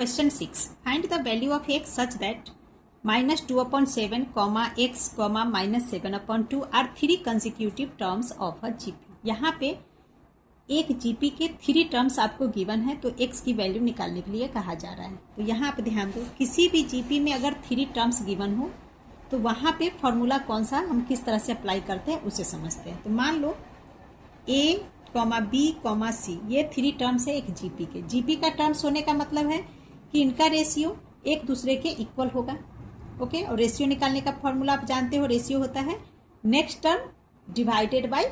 Question 6. Find the value of x such that -2/7, x, -7/2 are 3 consecutive terms of a GP. यहाँ पे एक GP के 3 terms आपको given है, तो x की वैल्यू निकालने के लिए कहा जा रहा है। तो यहाँ आप ध्यान दो, किसी भी GP में अगर 3 टर्म्स गिवन हो तो वहाँ पे फॉर्मूला कौन सा हम किस तरह से अप्लाई करते हैं उसे समझते हैं। तो मान लो A, B, C ये 3 टर्म्स है एक GP के। GP का टर्म्स होने का मतलब है कि इनका रेशियो एक दूसरे के इक्वल होगा। ओके, और रेशियो निकालने का फॉर्मूला आप जानते हो, रेशियो होता है next term divided by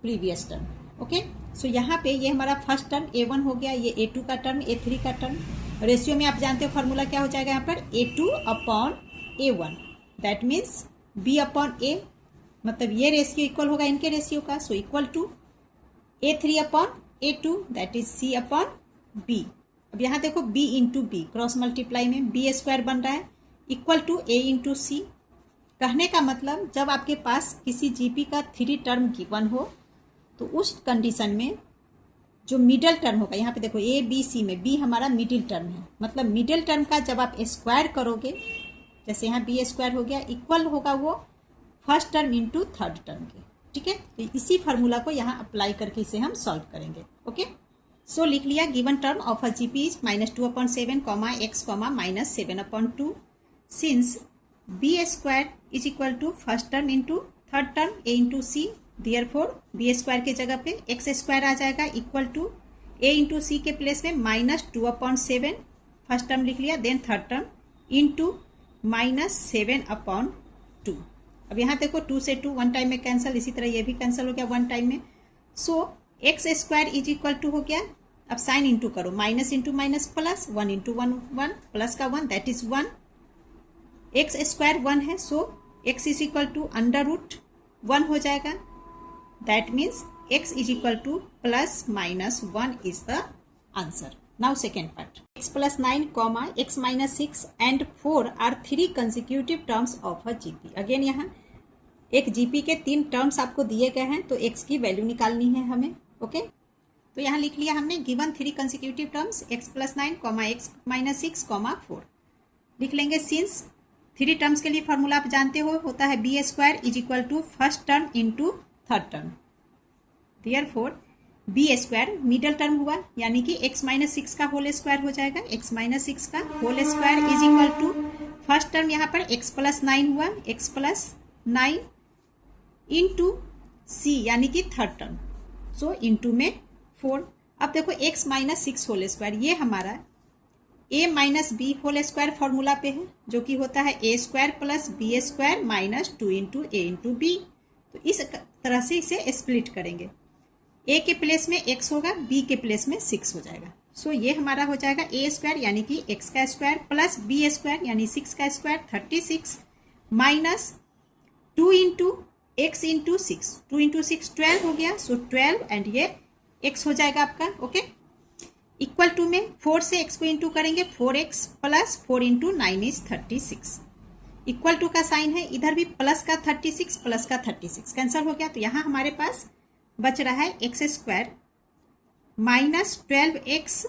previous term. Okay, so यहाँ पे ये हमारा फर्स्ट टर्म A1 हो गया, ये A2 का टर्म, A3 का टर्म। रेशियो में आप जानते हो फॉर्मूला क्या हो जाएगा यहाँ पर, A2/A1 दैट मीन्स B/A, मतलब ये रेशियो इक्वल होगा इनके रेशियो का, so equal to A3/A2 that is C/B। अब यहाँ देखो B into B, cross multiply में B² बन रहा है equal to A into C. कहने का मतलब जब आपके पास किसी GP का 3 टर्म गिवन हो तो उस कंडीशन में जो मिडल टर्म होगा, यहाँ पे देखो A B C में B हमारा मिडिल टर्म है, मतलब मिडिल टर्म का जब आप स्क्वायर करोगे, जैसे यहाँ B² हो गया, इक्वल होगा वो first term into third term के। ठीक है, तो इसी फार्मूला को यहाँ अप्लाई करके इसे हम सॉल्व करेंगे। ओके, सो लिख लिया given term of a GP is -2/7, x, -7/2 since B² is equal to first term into third term A into C, therefore B² के जगह पे x² आ जाएगा equal to A into C के place में -2/7 first term लिख लिया, then third term into -7/2। अब यहाँ देखो 2 से 2 वन टाइम में कैंसिल, इसी तरह ये भी कैंसिल हो गया वन टाइम में। सो x² इज इक्वल टू हो गया, अब साइन इंटू करो, minus into minus plus, 1 into 1 1 plus का 1 दैट इज 1, x² 1 है, so x is equal to √1 हो जाएगा, that means x is equal to +-1 is the answer. Now second part, x + 9, x - 6 and 4 are 3 consecutive terms of a GP। Again यहाँ एक GP के 3 terms आपको दिए गए हैं, तो x की वैल्यू निकालनी है हमें। ओके, तो यहाँ लिख लिया हमने given 3 consecutive terms x + 9, x - 6, 4 लिख लेंगे। सिंस 3 टर्म्स के लिए फॉर्मूला आप जानते हो होता है B² is equal to first term into third term, therefore B² middle term हुआ, यानी कि x - 6 का होल स्क्वायर हो जाएगा, x - 6 का whole square is equal to first term यहाँ पर x + 9 हुआ, x + 9 इंटू c यानी कि थर्ड टर्म, सो इंटू में 4। अब देखो x - 6 होल स्क्वायर, ये हमारा a - b whole square formula पे है, जो कि होता है a² + b² - 2 into a into b। तो इस तरह से इसे स्प्लिट करेंगे, a के प्लेस में x होगा, b के प्लेस में 6 हो जाएगा। सो ये हमारा हो जाएगा a² यानी कि x का स्क्वायर प्लस b² यानी 6 का square 36 minus 2 into x into 6, 2 into 6 12 हो गया, सो 12 एंड ये x हो जाएगा आपका। ओके, इक्वल टू में 4 से x को इंटू करेंगे, 4x + 4 into 9 is 36, equal to का साइन है, इधर भी प्लस का 36 प्लस का 36 कैंसिल हो गया, तो यहाँ हमारे पास बच रहा है x² - 12x,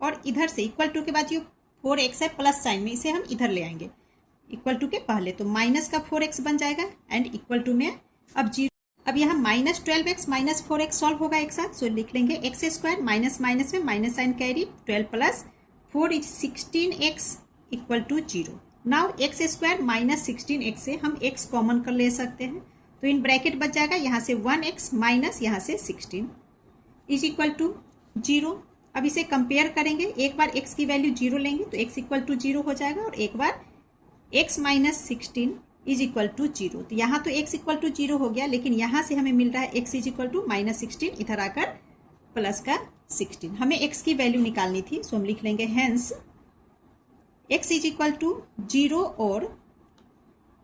और इधर से इक्वल टू के बाद जो 4x है प्लस साइन में, इसे हम इधर ले आएंगे इक्वल टू के पहले, तो माइनस का 4x बन जाएगा एंड इक्वल टू में अब 0। अब यहाँ -12x - 4x सॉल्व होगा एक साथ, सो लिख लेंगे x² माइनस माइनस में minus sign carry, 12 + 4 is 16x equal to 0। Now x² - 16x से हम x कॉमन कर ले सकते हैं, तो इन ब्रैकेट बच जाएगा यहाँ से 1x माइनस यहाँ से 16 इज इक्वल टू 0। अब इसे कंपेयर करेंगे, एक बार x की वैल्यू 0 लेंगे तो x इक्वल टू 0 हो जाएगा, और एक बार x - 16 इज इक्वल टू 0। तो यहाँ तो x इक्वल टू 0 हो गया, लेकिन यहाँ से हमें मिल रहा है x इज इक्वल टू -16, इधर आकर प्लस का 16। हमें x की वैल्यू निकालनी थी, सो हम लिख लेंगे hence x is equal to 0 और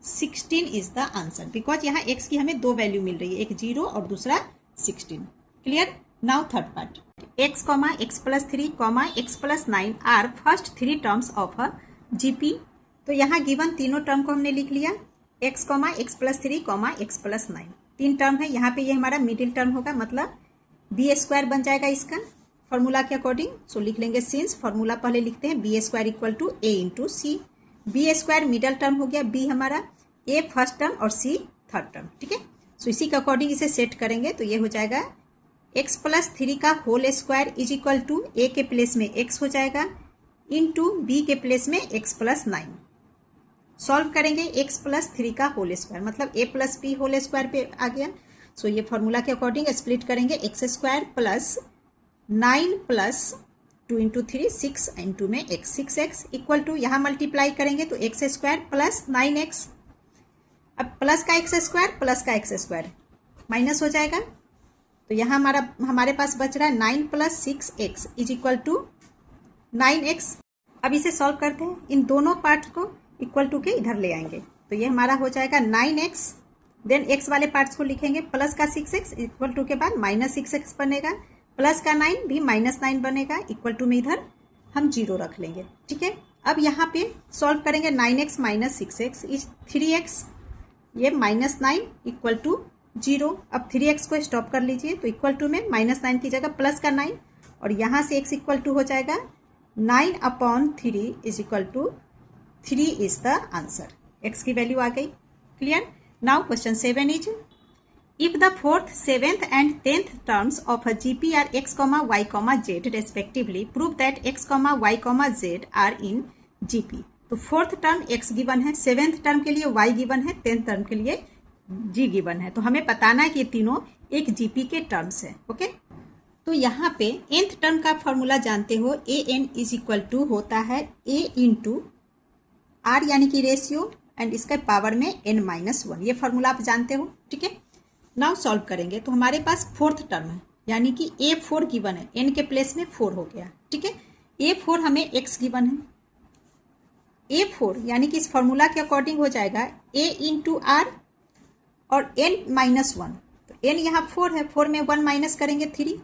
16 इज द आंसर, बिकॉज यहाँ x की हमें 2 वैल्यू मिल रही है, एक 0 और दूसरा 16। Clear? Now third part, x, x + 3, x + 9 are first 3 terms of a GP। तो यहाँ गिवन तीनों टर्म को हमने लिख लिया, x, x + 3, x + 9 3 टर्म है, यहाँ पे ये हमारा मिडिल टर्म होगा, मतलब B² बन जाएगा इसका, फॉर्मूला के अकॉर्डिंग। सो लिख लेंगे सिंस, फॉर्मूला पहले लिखते हैं, B square equal to A into C. B square middle term हो गया, बी हमारा, ए फर्स्ट टर्म और सी थर्ड टर्म, ठीक है। सो इसी के अकॉर्डिंग इसे सेट करेंगे तो ये हो जाएगा x प्लस 3 का whole square is equal to A के प्लेस में x हो जाएगा इंटू बी के प्लेस में x प्लस 9। सॉल्व करेंगे x प्लस 3 का होल स्क्वायर मतलब a plus B whole square पे आ गया। सो ये फॉर्मूला के अकॉर्डिंग स्प्लिट करेंगे, x square plus 9 plus 2 into 3 6 into में x 6x इक्वल टू यहाँ मल्टीप्लाई करेंगे तो एक्स स्क्वायर प्लस 9x। अब प्लस का एक्स स्क्वायर प्लस का एक्स स्क्वायर माइनस हो जाएगा तो यहाँ हमारे पास बच रहा है 9 plus 6x is equal to 9x। अब इसे सॉल्व करते हैं, इन दोनों पार्ट्स को इक्वल टू के इधर ले आएंगे तो ये हमारा हो जाएगा 9x, देन x वाले पार्ट्स को लिखेंगे, प्लस का 6x इक्वल टू के बाद माइनस 6x बनेगा, प्लस का 9 भी माइनस 9 बनेगा, इक्वल टू में इधर हम 0 रख लेंगे, ठीक है। अब यहाँ पे सॉल्व करेंगे, 9x minus 6x is 3x, ये माइनस 9 इक्वल टू 0। अब 3x को स्टॉप कर लीजिए तो इक्वल टू में माइनस 9 की जगह प्लस का 9 और यहाँ से x इक्वल टू हो जाएगा 9/3 is equal to 3 is the answer. x की वैल्यू आ गई, clear. Now question 7 is, if the 4th, 7th and 10th terms of a GP are x, y, z respectively, prove that x, y, z are in GP। तो 4th term x given है, 7th term के लिए y given है, 10th term के लिए g given है। तो हमें बताना है कि ये तीनों एक GP के टर्म्स है, ओके। तो यहाँ पे nth टर्म का फॉर्मूला जानते हो, an इज इक्वल टू होता है a इंटू r यानी कि रेशियो एंड इसके पावर में n-1, ये फॉर्मूला आप जानते हो, ठीक है। नाउ सॉल्व करेंगे तो हमारे पास 4th टर्म है यानी कि a4 गिवन है, n के प्लेस में 4 हो गया, ठीक है। a4 हमें x गिवन है, a4 यानी कि इस फॉर्मूला के अकॉर्डिंग हो जाएगा a इंटू आर और n-1, तो n यहाँ 4 है, 4 में 1 माइनस करेंगे 3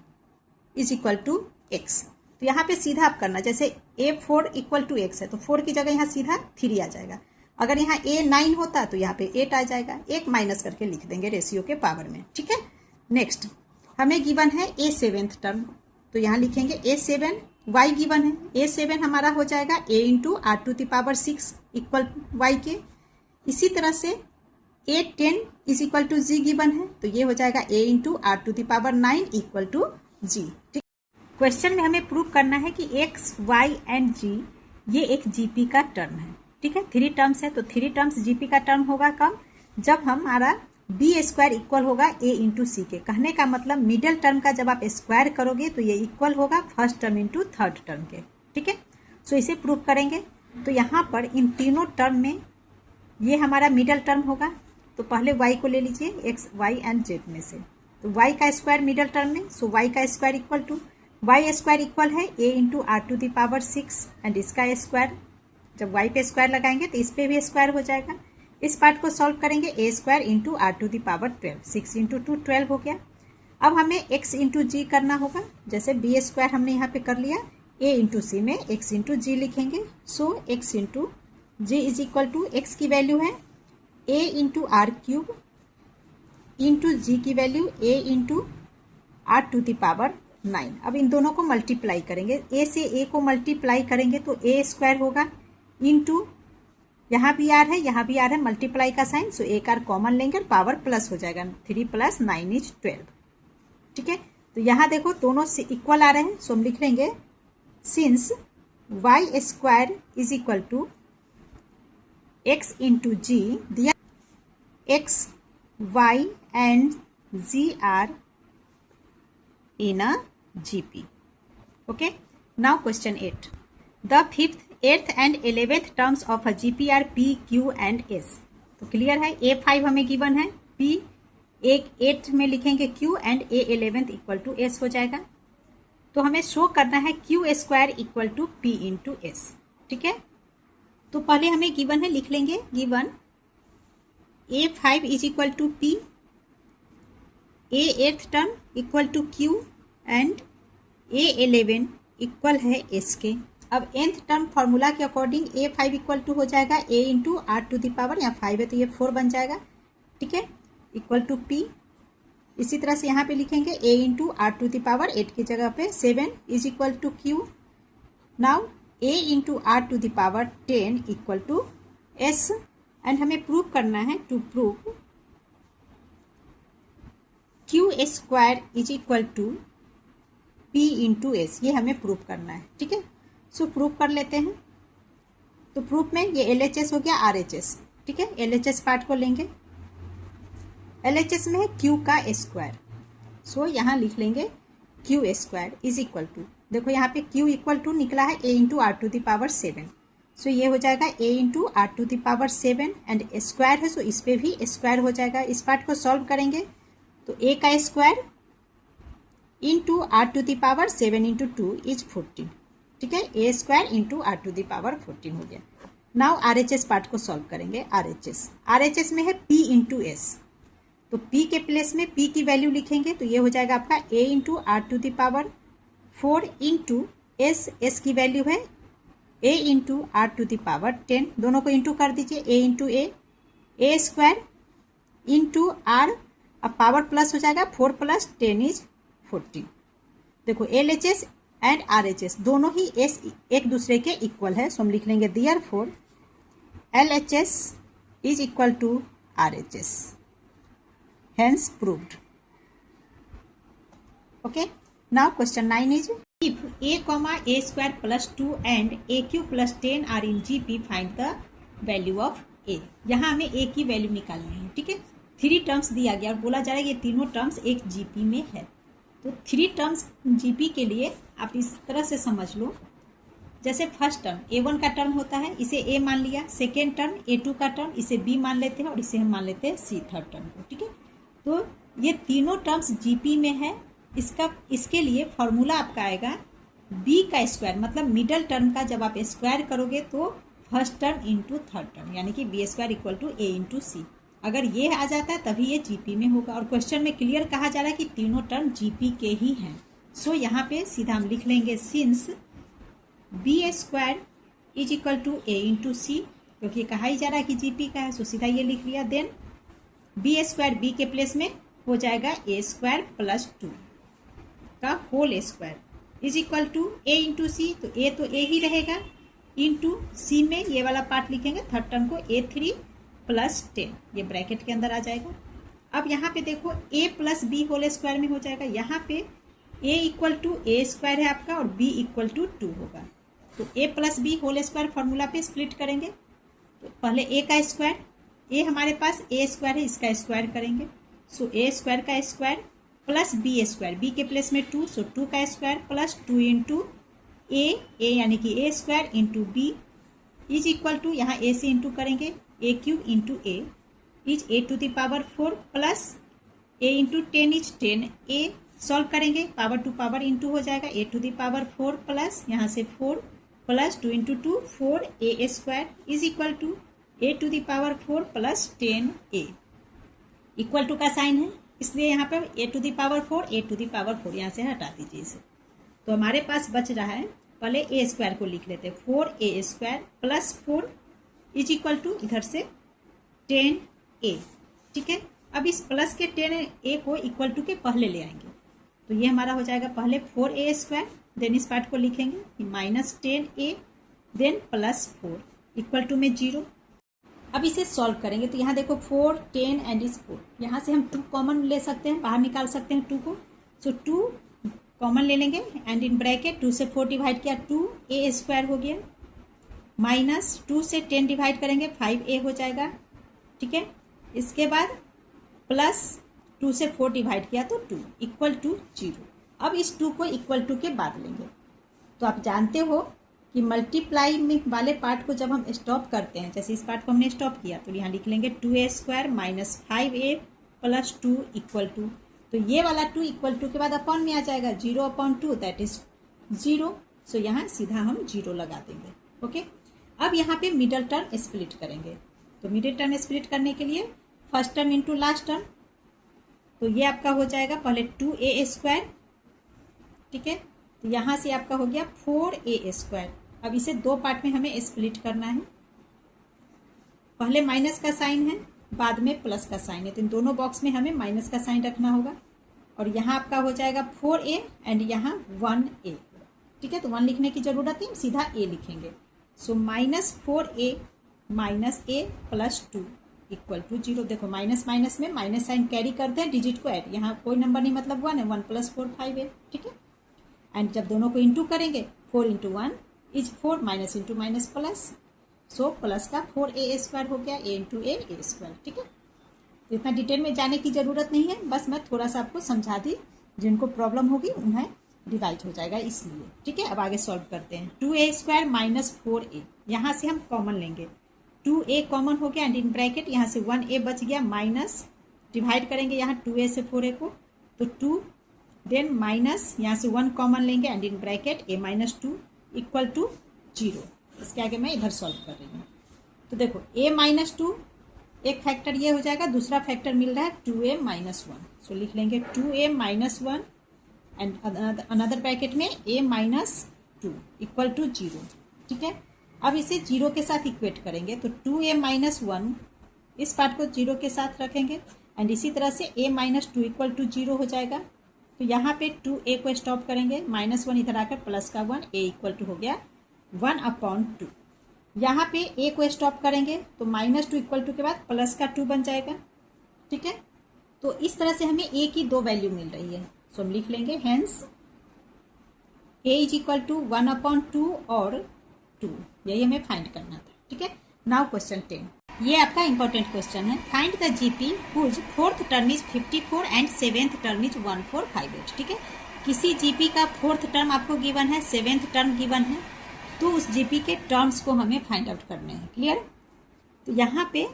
इज इक्वल टू x। तो यहाँ पे सीधा आप करना, जैसे a4 इक्वल टू x है तो 4 की जगह यहाँ सीधा 3 आ जाएगा। अगर यहाँ a9 होता तो यहाँ पे 8 आ जाएगा, 1 माइनस करके लिख देंगे रेशियो के पावर में, ठीक है। नेक्स्ट हमें गिवन है a7th टर्म, तो यहाँ लिखेंगे a7, y गिवन है, a7 हमारा हो जाएगा a into R to the power 6 equal y के। इसी तरह से a10 is equal to g given है तो ये हो जाएगा a into R to the power 9 equal to g, ठीक। क्वेश्चन में हमें प्रूव करना है कि x, y एंड g ये एक GP का टर्म है, ठीक है। 3 टर्म्स है तो 3 टर्म्स GP का टर्म होगा कब, जब हमारा बी स्क्वायर इक्वल होगा ए इंटू सी के। कहने का मतलब मिडिल टर्म का जब आप स्क्वायर करोगे तो ये इक्वल होगा first term into third term के, ठीक है। सो इसे प्रूव करेंगे तो यहाँ पर इन तीनों टर्म में ये हमारा मिडिल टर्म होगा, तो पहले y को ले लीजिए x, y एंड z में से, तो y का स्क्वायर मिडिल टर्म में, सो y का square equal to y square equal है a into R to the power 6 and इसका स्क्वायर, जब y पे स्क्वायर लगाएंगे तो इस पे भी स्क्वायर हो जाएगा। इस पार्ट को सॉल्व करेंगे, a square into R to the power 12, 6 into 2 12 हो गया। अब हमें x इंटू जी करना होगा, जैसे बी स्क्वायर हमने यहाँ पे कर लिया, a इंटू सी में x इंटू जी लिखेंगे। So x into G is equal to, x की वैल्यू है a into R cube into G की value a into R to the power 9। अब इन दोनों को मल्टीप्लाई करेंगे, a से a को मल्टीप्लाई करेंगे तो a स्क्वायर होगा इंटू यहाँ भी आर है, यहाँ भी आर है, मल्टीप्लाई का साइन, सो एक आर कॉमन लेंगे और पावर प्लस हो जाएगा, 3 प्लस 9 इज 12, ठीक है। तो यहाँ देखो दोनों से इक्वल आ रहे हैं, सो हम लिख लेंगे since y square is equal to x into G, दिया x, y and z are in a GP, okay. Now question 8, the 5th, 8th and 11th terms of a GP are P, Q and S। तो clear है, A5 हमें given है, P एक 8 में लिखेंगे Q and A11 equal to S हो जाएगा। तो हमें शो करना है Q square equal to P into S, ठीक है। तो पहले हमें गिवन है, लिख लेंगे given A5 is equal to P, A8th term equal to Q and A11 equal है S के। अब nth टर्म फॉर्मूला के अकॉर्डिंग A5 इक्वल टू हो जाएगा a into R to the power, यहाँ 5 है तो ये 4 बन जाएगा, ठीक है, इक्वल टू P इसी तरह से यहाँ पे लिखेंगे a into R to the power 8 की जगह पे 7 is equal to q. Now a into R to the power 10 equal to s. And हमें प्रूव करना है, to prove q square is equal to p into S. ये हमें prove करना है. ठीक है, सो प्रूव कर लेते हैं. तो प्रूफ में ये LHS हो गया RHS. ठीक है, LHS पार्ट को लेंगे. LHS में है Q का स्क्वायर. सो यहाँ लिख लेंगे Q square is equal to, देखो यहाँ पे Q इक्वल टू निकला है a into R to the power 7. So ये हो जाएगा a into R to the power 7 and square है, सो इस पे भी स्क्वायर हो जाएगा. इस पार्ट को सॉल्व करेंगे तो a का square into R to the power 7 into 2 is 14. ठीक है, a square into R to the power 14 हो गया. नाउ RHS पार्ट को सॉल्व करेंगे. RHS में है p इंटू एस. तो p के प्लेस में p की वैल्यू लिखेंगे तो ये हो जाएगा आपका a into R to the power 4 into s की वैल्यू है a into R to the power 10. दोनों को इंटू कर दीजिए, a into a square into R. अब पावर प्लस हो जाएगा, 4 प्लस 10 इज 14. देखो LHS एंड RHS दोनों ही s एक दूसरे के इक्वल है, सो हम लिख लेंगे therefore LHS is equal to RHS, hence proved. Okay, now question 9 is if a, a square plus 2 and aq plus 10 are in GP find the value of a. यहाँ हमें a की वैल्यू निकालनी है. ठीक है, 3 टर्म्स दिया गया और बोला जा रहा है ये तीनों टर्म्स एक GP में है. तो 3 टर्म्स GP के लिए आप इस तरह से समझ लो, जैसे फर्स्ट टर्म A1 का टर्म होता है, इसे A मान लिया. सेकेंड टर्म A2 का टर्म, इसे B मान लेते हैं और इसे हम मान लेते हैं C थर्ड टर्म को. ठीक है, तो ये तीनों टर्म्स GP में है. इसके लिए फॉर्मूला आपका आएगा B का स्क्वायर, मतलब मिडल टर्म का जब आप स्क्वायर करोगे तो first term into third term, यानी कि B square equal to A into C. अगर ये आ जाता है तभी ये GP में होगा. और क्वेश्चन में क्लियर कहा जा रहा है कि तीनों टर्म GP के ही हैं. सो यहाँ पे सीधा हम लिख लेंगे since B square is equal to A into C, क्योंकि कहा ही जा रहा है कि GP का है. सो सीधा ये लिख लिया. देन B स्क्वायर B के प्लेस में हो जाएगा A स्क्वायर प्लस 2 का whole square is equal to A into C. तो A तो A ही रहेगा, इंटू C में ये वाला पार्ट लिखेंगे थर्ड टर्म को A3 प्लस 10, ये ब्रैकेट के अंदर आ जाएगा. अब यहाँ पे देखो A plus B whole square में हो जाएगा. यहाँ पे A equal to A square है आपका और B इक्वल टू 2 होगा. तो A plus B whole square formula पे स्प्लिट करेंगे. तो पहले A का स्क्वायर, A हमारे पास A स्क्वायर है, इसका स्क्वायर करेंगे. सो A स्क्वायर का square plus B square, B के प्लेस में 2, सो 2 का स्क्वायर प्लस 2 इंटू A यानी कि A square into B is equal to, यहाँ A से इंटू करेंगे A cube into A is A to the power 4 plus A into 10 is 10A. Solve करेंगे, power to power into हो जाएगा, A to the power 4 plus यहाँ से 4 plus 2 into 2 4A square is equal to A to the power 4 plus 10A. Equal to का sign है इसलिए यहाँ पर A to the power 4 A to the power 4 यहाँ से हटा दीजिए इसे. तो हमारे पास बच रहा है, पहले A स्क्वायर को लिख लेते हैं, 4A square plus 4 is equal to इधर से 10A. ठीक है, अब इस प्लस के 10A को इक्वल टू के पहले ले आएंगे. तो ये हमारा हो जाएगा पहले 4A स्क्वायर, देन इस पार्ट को लिखेंगे minus 10A, then plus 4 equal to में 0. अब इसे सॉल्व करेंगे तो यहाँ देखो 4 10 एंड इज 4, यहाँ से हम 2 कॉमन ले सकते हैं, बाहर निकाल सकते हैं 2 को. सो 2 कॉमन ले लेंगे एंड इन ब्रैकेट 2 से 4 डिवाइड किया 2A स्क्वायर हो गया, माइनस 2 से 10 डिवाइड करेंगे 5A हो जाएगा. ठीक है, इसके बाद प्लस 2 से 4 डिवाइड किया तो 2 इक्वल टू 0. अब इस 2 को इक्वल टू के बाद लेंगे. तो आप जानते हो कि मल्टीप्लाई में वाले पार्ट को जब हम स्टॉप करते हैं, जैसे इस पार्ट को हमने स्टॉप किया तो यहाँ लिख लेंगे 2A square minus 5A plus 2 equal to. तो ये वाला 2 इक्वल टू के बाद अपॉन में आ जाएगा 0/2 दैट इज 0. सो यहाँ सीधा हम 0 लगा देंगे. ओके, अब यहाँ पे मिडल टर्म स्प्लिट करेंगे. तो मिडिल टर्म स्प्लिट करने के लिए first term into last term, तो ये आपका हो जाएगा पहले 2A स्क्वायर. ठीक है, तो यहाँ से आपका हो गया 4A स्क्वायर. अब इसे 2 पार्ट में हमें स्प्लिट करना है. पहले माइनस का साइन है, बाद में प्लस का साइन है, तो इन दोनों बॉक्स में हमें माइनस का साइन रखना होगा. और यहाँ आपका हो जाएगा 4a एंड यहाँ 1a। ठीक है, तो 1 लिखने की जरूरत नहीं, सीधा a लिखेंगे। So -4a minus a plus 2 equal to 0। देखो माइनस माइनस में माइनस साइन कैरी करते हैं, डिजिट को ऐड, यहाँ कोई नंबर नहीं मतलब 1 है, 1 + 4 5 है। ठीक है, एंड जब दोनों को इंटू करेंगे 4 × 1 is 4, minus into minus plus, so plus का 4a² हो गया, a × a²। ठीक है, तो इतना डिटेल में जाने की जरूरत नहीं है, बस मैं थोड़ा सा आपको समझा दी, जिनको प्रॉब्लम होगी उन्हें डिवाइड हो जाएगा इसलिए। ठीक है, अब आगे सॉल्व करते हैं। 2a² माइनस 4a, यहाँ से हम कॉमन लेंगे, 2a कॉमन हो गया एंड इन ब्रैकेट यहाँ से 1a बच गया, माइनस डिवाइड करेंगे यहाँ 2a से 4a को, तो 2 देन माइनस यहाँ से 1 कॉमन लेंगे and in bracket a - 2 equal to 0। इसके आगे मैं इधर सॉल्व कर रही हूँ। तो देखो a - 2 एक फैक्टर ये हो जाएगा, दूसरा फैक्टर मिल रहा है 2a - 1। सो लिख लेंगे 2a - 1 एंड अनदर ब्रैकेट में a - 2 इक्वल टू 0। ठीक है, अब इसे 0 के साथ इक्वेट करेंगे, तो 2a - 1 इस पार्ट को 0 के साथ रखेंगे एंड इसी तरह से a - 2 इक्वल टू 0 हो जाएगा। तो यहाँ पे 2a को स्टॉप करेंगे, -1 इधर आकर प्लस का 1, a इक्वल टू हो गया 1/2। यहाँ पे a को स्टॉप करेंगे तो -2 इक्वल टू के बाद प्लस का 2 बन जाएगा। ठीक है, तो इस तरह से हमें a की 2 वैल्यू मिल रही है। सो हम लिख लेंगे hence a is equal to 1/2 और 2, यही हमें फाइंड करना था। ठीक है, नाउ क्वेश्चन 10, ये आपका इंपॉर्टेंट क्वेश्चन है। Find the GP whose 4th term is 54 and 7th term is 1458। ठीक है, किसी जीपी का 4th टर्म आपको गिवन है, 7th टर्म गिवन है, तो उस जीपी के टर्म्स को हमें फाइंड आउट करने हैं। क्लियर? तो यहाँ पे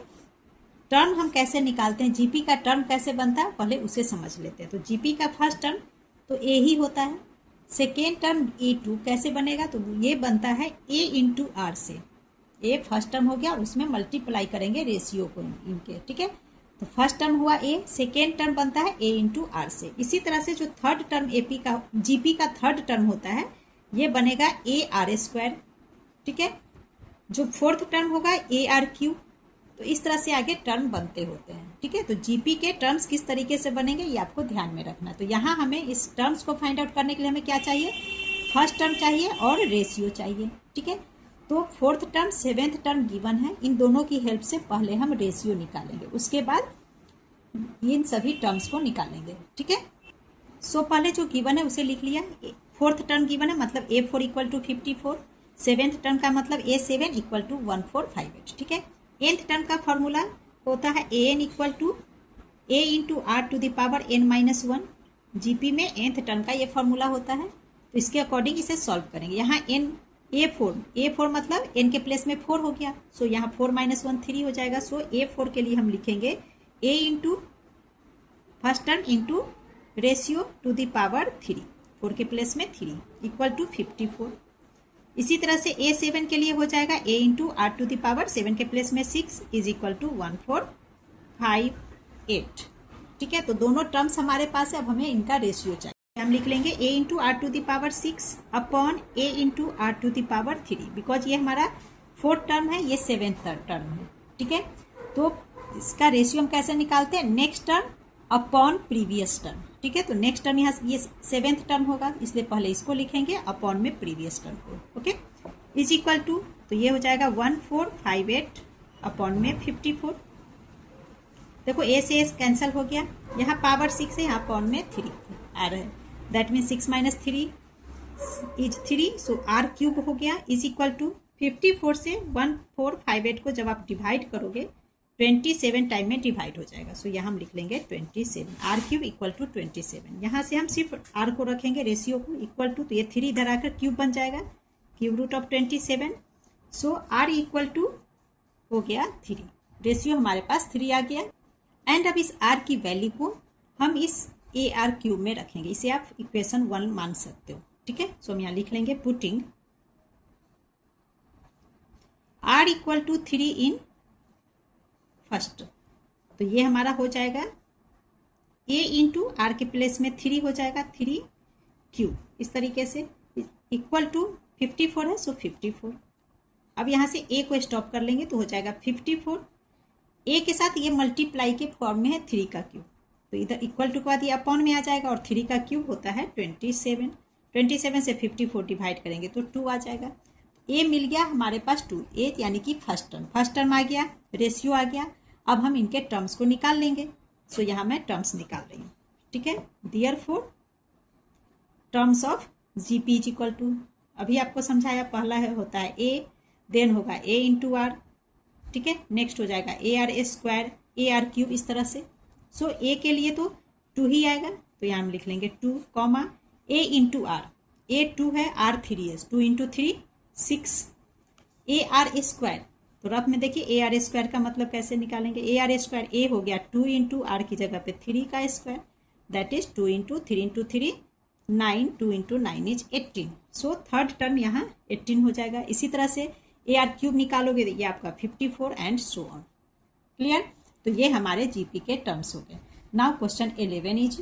टर्म हम कैसे निकालते हैं, जीपी का टर्म कैसे बनता है, पहले उसे समझ लेते हैं। तो जीपी का फर्स्ट टर्म तो a ही होता है, सेकेंड टर्म a2 कैसे बनेगा, तो ये बनता है a × r से। a फर्स्ट टर्म हो गया और उसमें मल्टीप्लाई करेंगे रेशियो को इनके। ठीक है, तो फर्स्ट टर्म हुआ a, सेकेंड टर्म बनता है a × r से। इसी तरह से जो थर्ड टर्म एपी का जीपी का थर्ड टर्म होता है ये बनेगा AR²। ठीक है, जो 4th टर्म होगा AR3। तो इस तरह से आगे टर्म बनते होते हैं। ठीक है, तो जीपी के टर्म्स किस तरीके से बनेंगे ये आपको ध्यान में रखना है। तो यहाँ हमें इस टर्म्स को फाइंड आउट करने के लिए हमें क्या चाहिए, फर्स्ट टर्म चाहिए और रेशियो चाहिए। ठीक है, तो 4th term 7th term given है, इन दोनों की हेल्प से पहले हम रेशियो निकालेंगे, उसके बाद इन सभी टर्म्स को निकालेंगे। ठीक है, सो पहले जो गिवन है उसे लिख लिया। 4th टर्म गिवन है मतलब a4 equal to 54, 7th term का मतलब a7 इक्वल टू 1458। ठीक है, nth टर्म का फॉर्मूला होता है an equal to a × r⁻n-1। GP में nth टर्म का ये फॉर्मूला होता है, तो इसके अकॉर्डिंग इसे सॉल्व करेंगे। यहाँ a4 मतलब n के प्लेस में 4 हो गया, सो यहाँ 4 - 1 3 हो जाएगा। सो a4 के लिए हम लिखेंगे a × first term into ratio two the power 3, 4 के प्लेस में 3 इक्वल टू 54। इसी तरह से a7 के लिए हो जाएगा a × r⁻, 7 के प्लेस में 6 इज इक्वल टू 1458। ठीक है, तो दोनों टर्म्स हमारे पास है, अब हमें इनका रेशियो चाहिए। हम लिख लेंगे a × r⁻6 upon a × r⁻3, because ये हमारा 4th टर्म है, ये 7th टर्म है। ठीक है, तो इसका रेशियो हम कैसे निकालते हैं, next term upon previous term. ठीक है, तो नेक्स्ट टर्म यहाँ ये 7th टर्म होगा, इसलिए पहले इसको लिखेंगे अपॉन में प्रीवियस टर्म को। ओके, इज इक्वल टू, तो ये हो जाएगा 1458 अपॉन में 54। देखो a से s कैंसिल हो गया, यहाँ पावर 6 है, यहाँ अपॉन में 3 आ रहा है, that mean 6 - 3 is 3, so r³ हो गया इज इक्वल टू 54 से 1458 को जब आप डिवाइड करोगे 27 टाइम में डिवाइड हो जाएगा। सो यहाँ हम लिख लेंगे 27, r³ इक्वल टू 27। यहाँ से हम सिर्फ r को रखेंगे, रेशियो को इक्वल टू, तो ये 3 इधर आकर क्यूब बन जाएगा, √27। सो r इक्वल टू हो गया 3, रेशियो हमारे पास 3 आ गया। एंड अब इस r की वैल्यू को हम इस AR³ में रखेंगे, इसे आप इक्वेशन 1 मान सकते हो। ठीक है, सो हम यहाँ लिख लेंगे putting r equal to 3 in first, तो ये हमारा हो जाएगा a × r के प्लेस में 3 हो जाएगा, 3³ इस तरीके से इक्वल टू 54 है, सो 54। अब यहाँ से a को स्टॉप कर लेंगे तो हो जाएगा 54, a के साथ ये मल्टीप्लाई के फॉर्म में है 3 का क्यूब, तो इधर इक्वल टू के बाद ये अपॉन में आ जाएगा और 3 का क्यूब होता है 27। 27 से 54 डिवाइड करेंगे तो 2 आ जाएगा। ए मिल गया हमारे पास 2, ए यानी कि फर्स्ट टर्म आ गया, रेशियो आ गया। अब हम इनके टर्म्स को निकाल लेंगे। सो यहाँ मैं टर्म्स निकाल रही हूँ, ठीक है। Therefore terms of GP is equal to, अभी आपको समझाया, पहला है होता है ए, देन होगा ए इंटू आर, ठीक है। नेक्स्ट हो जाएगा A R square, A R cube, इस तरह से। सो ए के लिए तो 2 ही आएगा, तो यहाँ हम लिख लेंगे 2 कॉमा ए इंटू आर, ए 2 है, आर 3 है, 2 इंटू 3 6। ए आर स्क्वायर, तो रफ में देखिए ए आर स्क्वायर का मतलब कैसे निकालेंगे। ए आर स्क्वायर ए हो गया 2 इंटू आर की जगह पे 3 का square, that is 2 into 3 into 3 9, 2 into 9 is 18। So third term यहाँ 18 हो जाएगा। इसी तरह से ए आर क्यूब निकालोगे तो ये आपका 54 एंड सो ऑन। क्लियर? तो ये हमारे जीपी के टर्म्स हो गए। Now question 11 is